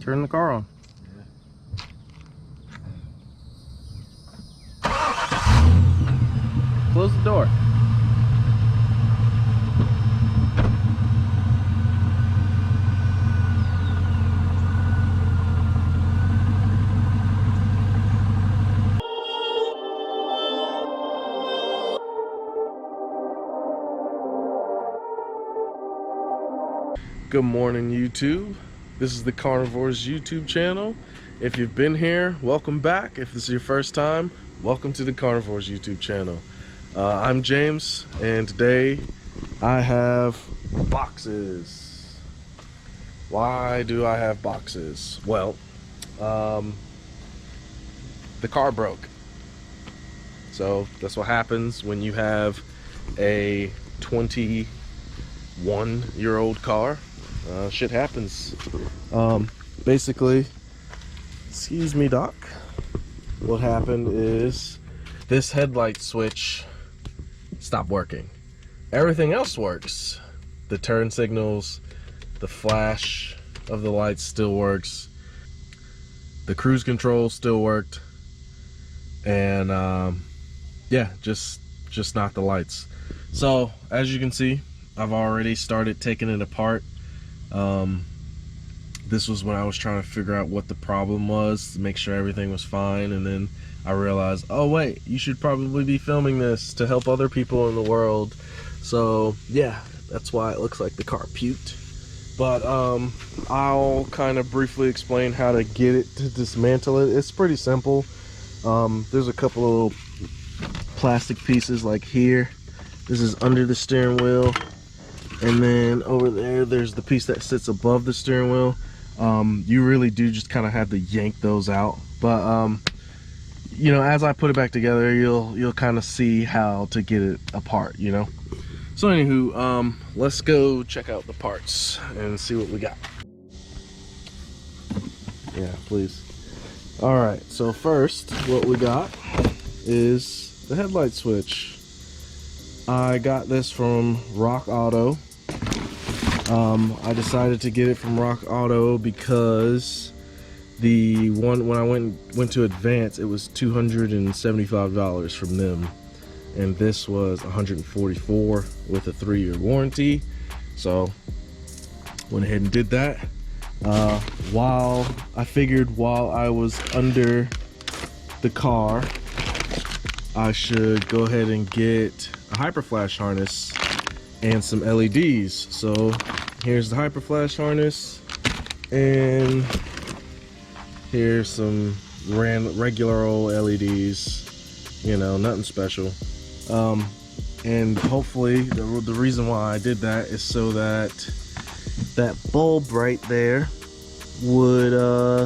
turn the car on. Close the door. Good morning, YouTube. This is the CAR-NIVORES YouTube channel. If you've been here, welcome back. If this is your first time, welcome to the CAR-NIVORES YouTube channel. I'm James, and today I have boxes. Why do I have boxes? Well, the car broke. So that's what happens when you have a 21-year-old car. Shit happens. Basically, excuse me, Doc. What happened is this headlight switch stopped working. Everything else works. The turn signals, the flash of the lights still works. The cruise control still worked. And yeah, just not the lights. So as you can see, I've already started taking it apart. This was when I was trying to figure out what the problem was, to make sure everything was fine, and then I realized, oh wait, you should probably be filming this to help other people in the world. So yeah, that's why it looks like the car puked. But I'll kind of briefly explain how to get it to dismantle it. It's pretty simple. There's a couple of little plastic pieces like here. This is under the steering wheel. And then over there, there's the piece that sits above the steering wheel. You really do just kind of have to yank those out. But, you know, as I put it back together, you'll kind of see how to get it apart, you know? So anywho, let's go check out the parts and see what we got. Yeah, please. All right, so first, what we got is the headlight switch. I got this from Rock Auto. I decided to get it from Rock Auto because the one when I went to Advance, it was $275 from them, and this was $144 with a 3-year warranty. So went ahead and did that. While I was under the car, I should go ahead and get a Hyperflash harness and some LEDs. So here's the Hyperflash harness, and here's some regular old LEDs, you know, nothing special. And hopefully the reason why I did that is so that that bulb right there would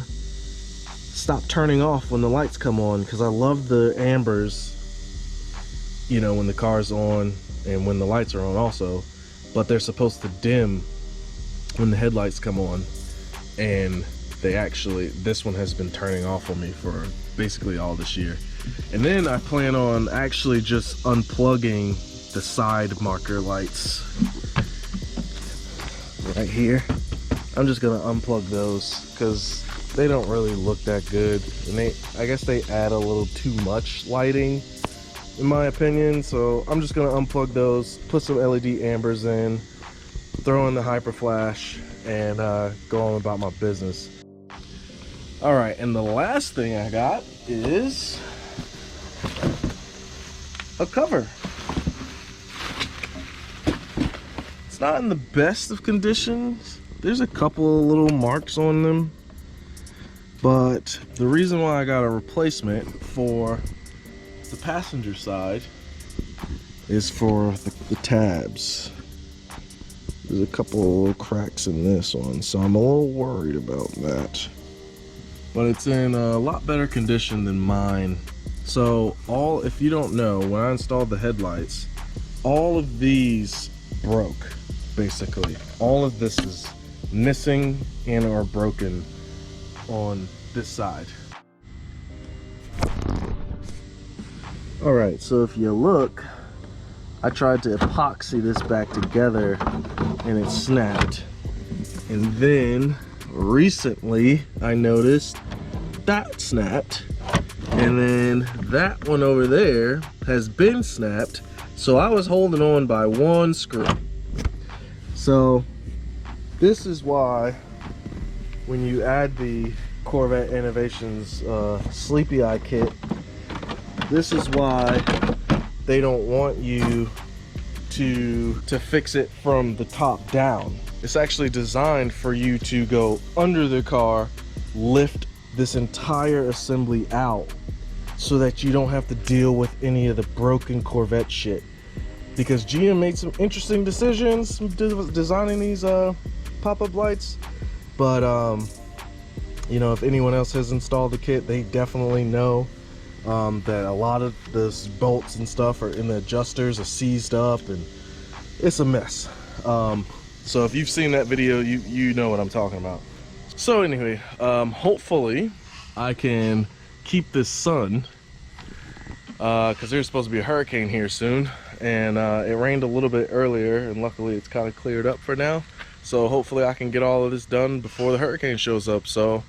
stop turning off when the lights come on, because I love the ambers, you know, when the car's on and when the lights are on also, but they're supposed to dim when the headlights come on, and this one has been turning off on me for basically all this year. And then I plan on actually just unplugging the side marker lights right here. I'm just gonna unplug those because they don't really look that good, and I guess they add a little too much lighting in my opinion. So I'm just gonna unplug those, put some LED ambers in, throw in the Hyperflash, and go on about my business. All right, and the last thing I got is a cover. It's not in the best of conditions. There's a couple of little marks on them, but the reason why I got a replacement for the passenger side is for the tabs. There's a couple of little cracks in this one, so I'm a little worried about that. But it's in a lot better condition than mine. So if you don't know, when I installed the headlights, all of these broke, basically. All of this is missing and or broken on this side. All right, so if you look, I tried to epoxy this back together and it snapped. And then recently I noticed that snapped, and then that one over there has been snapped, so I was holding on by one screw. So this is why when you add the Corvette Innovations Sleepy Eye kit, this is why they don't want you to fix it from the top down. It's actually designed for you to go under the car, lift this entire assembly out, so that you don't have to deal with any of the broken Corvette shit. Because GM made some interesting decisions designing these pop-up lights, but you know, if anyone else has installed the kit, they definitely know that a lot of those bolts and stuff are in the adjusters, are seized up, and it's a mess. So if you've seen that video, you know what I'm talking about. So anyway, hopefully I can keep this sun, because there's supposed to be a hurricane here soon, and it rained a little bit earlier, and luckily it's kind of cleared up for now. So hopefully I can get all of this done before the hurricane shows up, so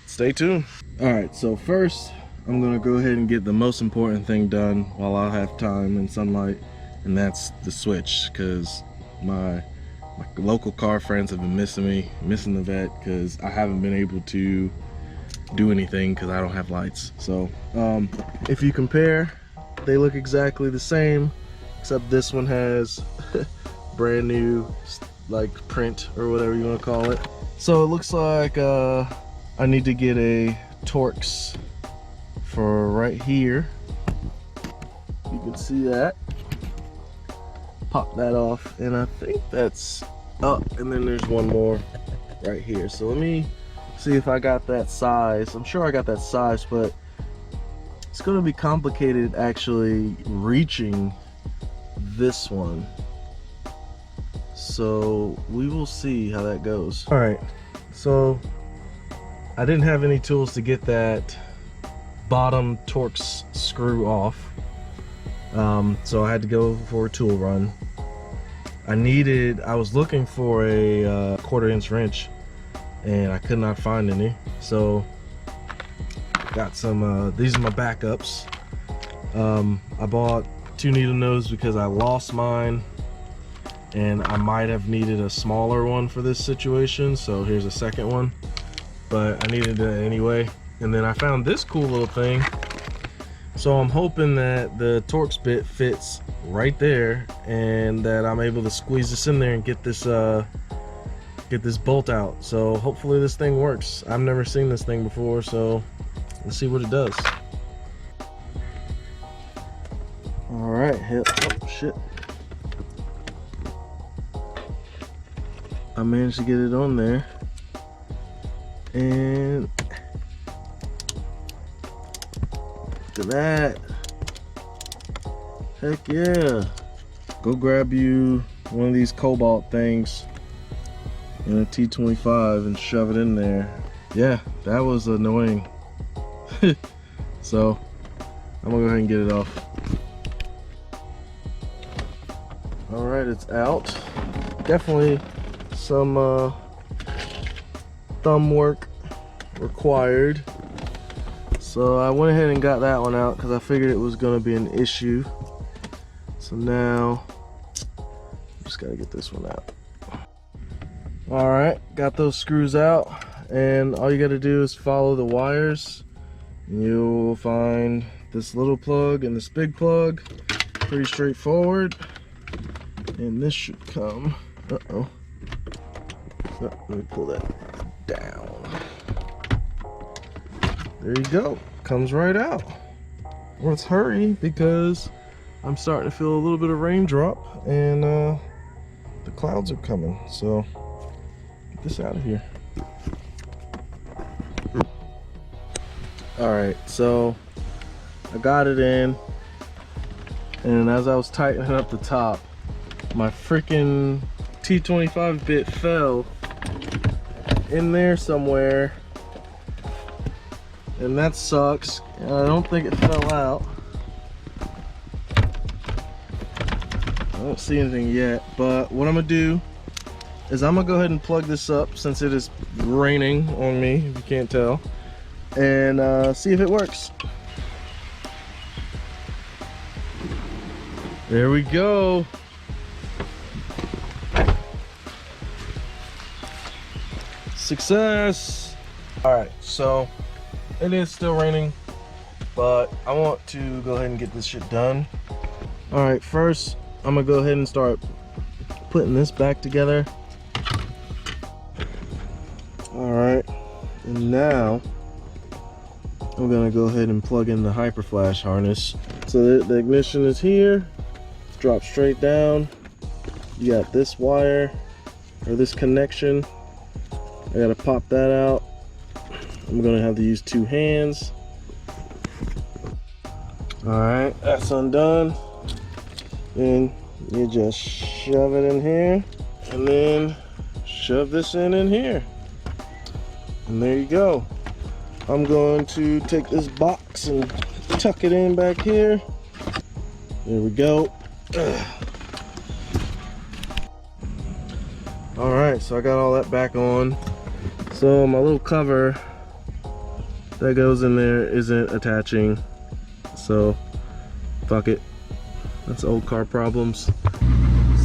stay tuned. Alright, so first I'm gonna go ahead and get the most important thing done while I have time and sunlight, and that's the switch, because my local car friends have been missing the Vette, because I haven't been able to do anything because I don't have lights. So if you compare, they look exactly the same, except this one has brand new like print or whatever you want to call it. So it looks like I need to get a Torx for right here. You can see that. Pop that off, and I think that's up, and then there's one more right here. So let me see if I got that size. I'm sure I got that size, but it's going to be complicated actually reaching this one. So we will see how that goes. All right, so I didn't have any tools to get that bottom Torx screw off, so I had to go for a tool run. I was looking for a 1/4 inch wrench, and I could not find any, so got some these are my backups. I bought 2 needle nose because I lost mine, and I might have needed a smaller one for this situation, so here's a second one, but I needed it anyway. And then I found this cool little thing, so I'm hoping that the Torx bit fits right there, and that I'm able to squeeze this in there and get this bolt out. So hopefully this thing works. I've never seen this thing before, so let's see what it does. All right, oh shit. I managed to get it on there, and look at that. Heck yeah. Go grab you one of these cobalt things in a T25 and shove it in there. Yeah, that was annoying. So I'm gonna go ahead and get it off. All right, it's out. Definitely some thumb work required. So I went ahead and got that one out because I figured it was gonna be an issue. So now just gotta get this one out. All right, got those screws out, and all you gotta do is follow the wires, and you'll find this little plug and this big plug. Pretty straightforward, and this should come. Oh, let me pull that down. There you go, comes right out. Let's hurry because I'm starting to feel a little bit of raindrop, and the clouds are coming, so get this out of here. All right, so I got it in, and as I was tightening up the top, my freaking T25 bit fell in there somewhere, and that sucks. I don't think it fell out. I don't see anything yet, but what I'm gonna do is I'm gonna go ahead and plug this up since it is raining on me, if you can't tell, and see if it works. There we go. Success. All right, so it is still raining, but I want to go ahead and get this shit done. All right, first I'm gonna go ahead and start putting this back together. All right, and now I'm gonna go ahead and plug in the Hyperflash harness. So the ignition is here, drop straight down. You got this wire, or this connection. I gotta pop that out. I'm gonna have to use 2 hands. All right, that's undone. And you just shove it in here, and then shove this in here. And there you go. I'm going to take this box and tuck it in back here. There we go. All right, so I got all that back on. So my little cover that goes in there isn't attaching, so fuck it. That's old car problems.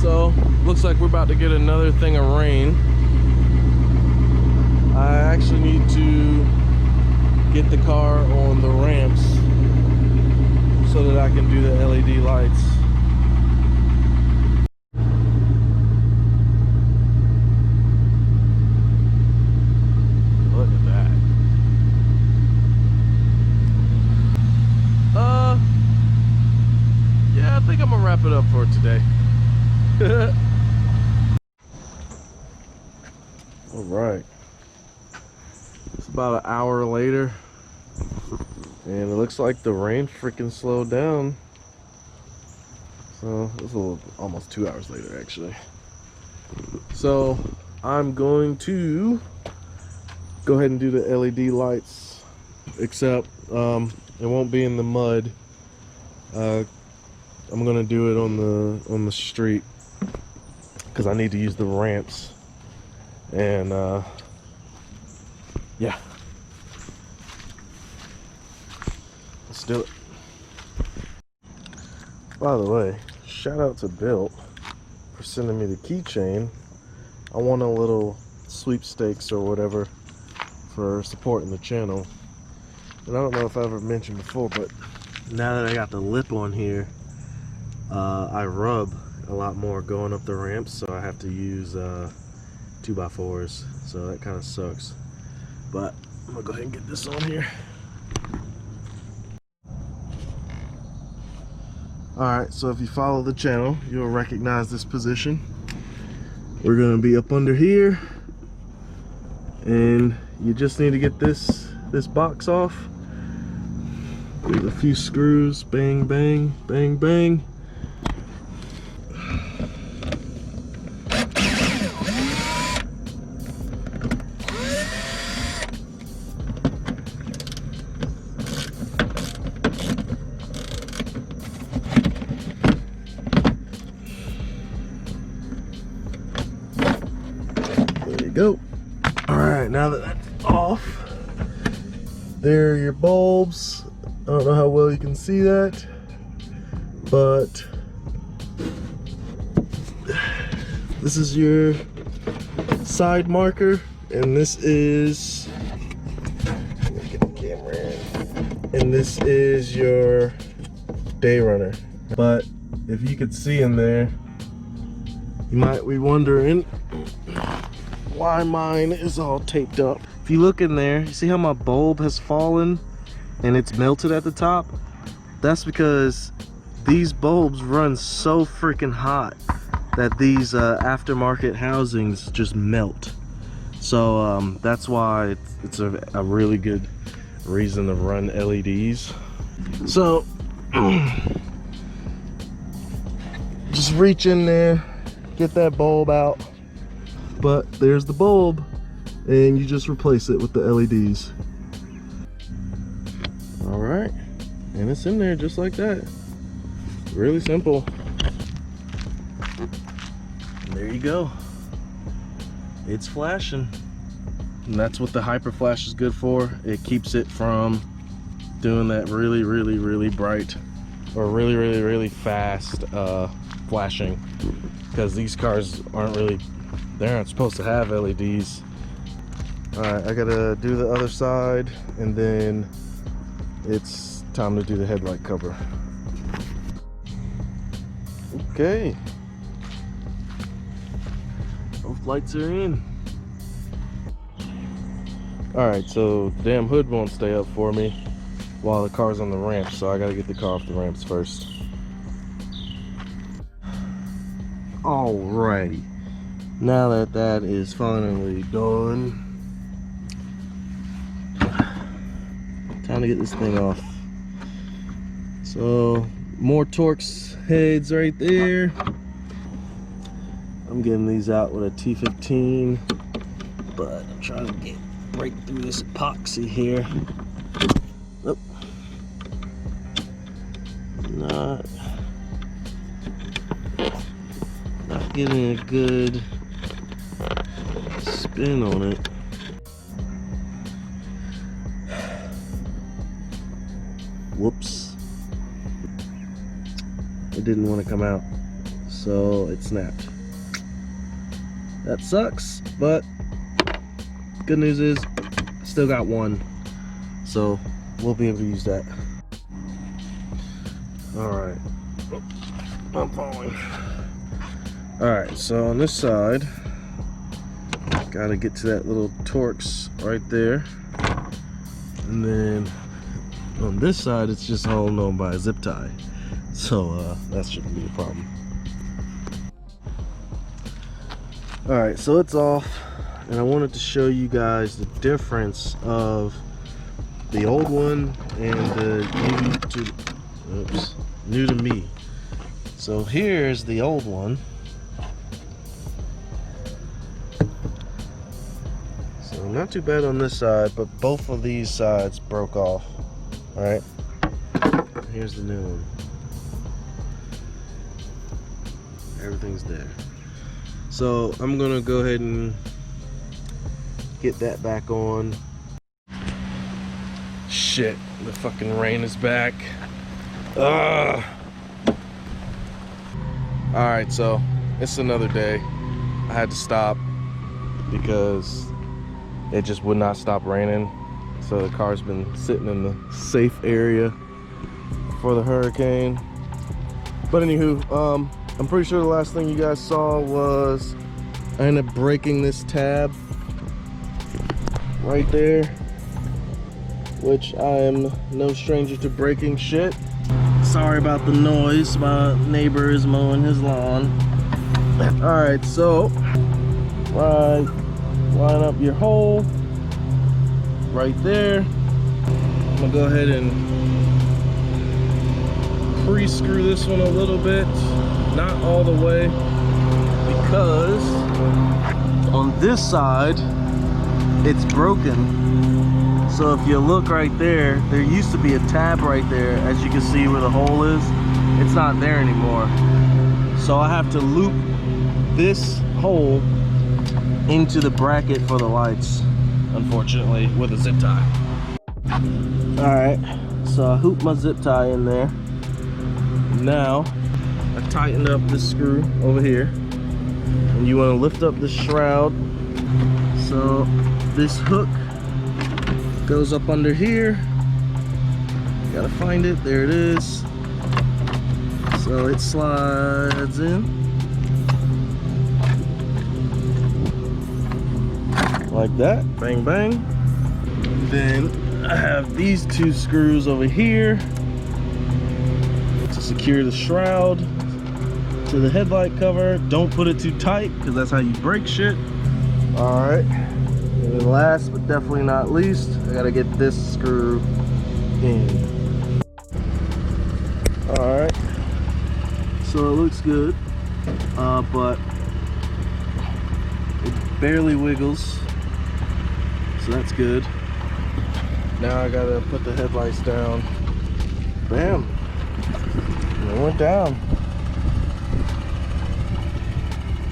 So looks like we're about to get another thing of rain. I actually need to get the car on the ramps so that I can do the LED lights. Look at that. Yeah, I think I'm gonna wrap it up for today. All right. It's about an hour later, and it looks like the rain freaking slowed down. So it's almost 2 hours later, actually. So I'm going to go ahead and do the LED lights, except it won't be in the mud. I'm gonna do it on the street because I need to use the ramps, and yeah, let's do it. By the way, shout out to Bill for sending me the keychain. I won a little sweepstakes or whatever for supporting the channel, and I don't know if I ever mentioned before, but now that I got the lip on here, I rub a lot more going up the ramps, so I have to use 2x4s, so that kind of sucks. But I'm gonna go ahead and get this on here. Alright, so if you follow the channel, you'll recognize this position. We're gonna be up under here, and you just need to get this box off. There's a few screws, bang, bang, bang, bang. There you go. All right, now that that's off, there are your bulbs. I don't know how well you can see that, but this is your side marker, and this is, let me get the camera in, and this is your day runner. But if you could see in there, you might be wondering why mine is all taped up. If you look in there, you see how my bulb has fallen and it's melted at the top? That's because these bulbs run so freaking hot that these aftermarket housings just melt. So that's why it's a really good reason to run LEDs. So just reach in there, get that bulb out. But there's the bulb, and you just replace it with the LEDs. All right, and it's in there just like that. Really simple. There you go. it's flashing. And that's what the Hyperflash is good for. It keeps it from doing that really bright or really fast flashing, because these cars they're not supposed to have LEDs. All right, I gotta do the other side, and then it's time to do the headlight cover. Okay, both lights are in. All right, so the damn hood won't stay up for me while the car's on the ramp, so I gotta get the car off the ramps first. Alrighty, now that that is finally done, time to get this thing off. So more Torx heads right there. I'm getting these out with a T15, but I'm trying to break through this epoxy here. Oh. Not getting a good spin on it. Whoops. It didn't want to come out, so it snapped. That sucks, but good news is I still got one, so we'll be able to use that. Alright, I'm falling. Alright, so on this side, gotta get to that little Torx right there, and then on this side it's just holding on by a zip tie, so that shouldn't be a problem. Alright, so it's off, and I wanted to show you guys the difference of the old one and the new to me. So here's the old one. So not too bad on this side, but both of these sides broke off. Alright, here's the new one. Everything's there. So I'm gonna go ahead and get that back on. Shit, the fucking rain is back. Ugh. Alright, so it's another day. I had to stop because it just would not stop raining. So the car's been sitting in the safe area for the hurricane. But anywho, I'm pretty sure the last thing you guys saw was I ended up breaking this tab right there, which I am no stranger to breaking shit. Sorry about the noise, my neighbor is mowing his lawn. Alright, so line up your hole right there. I'm gonna go ahead and pre-screw this one a little bit, not all the way, because on this side it's broken. So if you look right there, there used to be a tab right there, as you can see where the hole is. It's not there anymore, so I have to loop this hole into the bracket for the lights, unfortunately, with a zip tie. Alright, so I hooped my zip tie in there. Now I tightened up this screw over here, and you want to lift up the shroud so this hook goes up under here. You gotta find it. There it is. So it slides in like that. Bang bang. Then I have these two screws over here to secure the shroud to the headlight cover. Don't put it too tight, because that's how you break shit. Alright, and then last but definitely not least, I gotta get this screw in. Alright, so it looks good, but it barely wiggles, so that's good. Now I gotta put the headlights down. Bam, and it went down.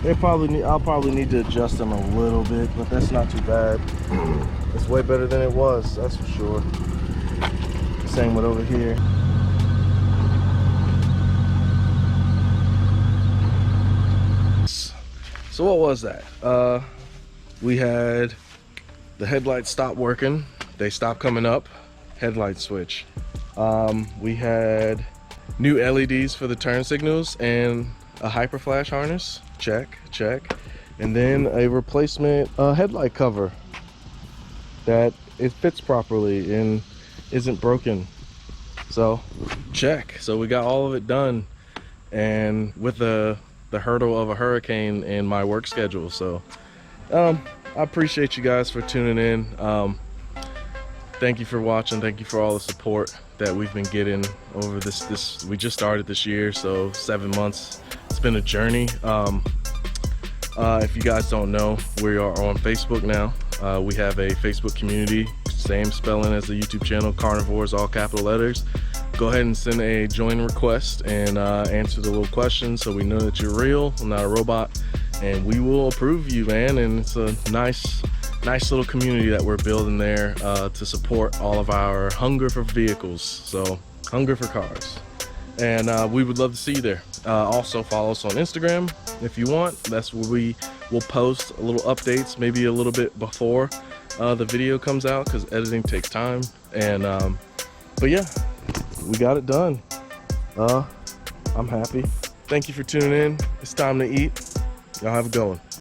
I'll probably need to adjust them a little bit, but that's not too bad. It's way better than it was, that's for sure. Same with over here. So what was that? We had the headlights stopped working. They stopped coming up. Headlight switch. We had new LEDs for the turn signals and a Hyperflash harness. Check, check. And then a replacement headlight cover that it fits properly and isn't broken. So check. So we got all of it done, and with the hurdle of a hurricane in my work schedule. So I appreciate you guys for tuning in. Thank you for watching. Thank you for all the support that we've been getting over this we just started this year, so 7 months. It's been a journey. If you guys don't know, we are on Facebook now. We have a Facebook community, same spelling as the YouTube channel, CAR-NIVORES, all capital letters. Go ahead and send a join request and answer the little questions so we know that you're real, not a robot, and we will approve you, man. And it's a nice little community that we're building there to support all of our hunger for vehicles, so hunger for cars. And we would love to see you there. Also follow us on Instagram if you want. That's where we will post a little updates, maybe a little bit before the video comes out, because editing takes time. And but yeah, we got it done. I'm happy. Thank you for tuning in. It's time to eat. Y'all have a good one.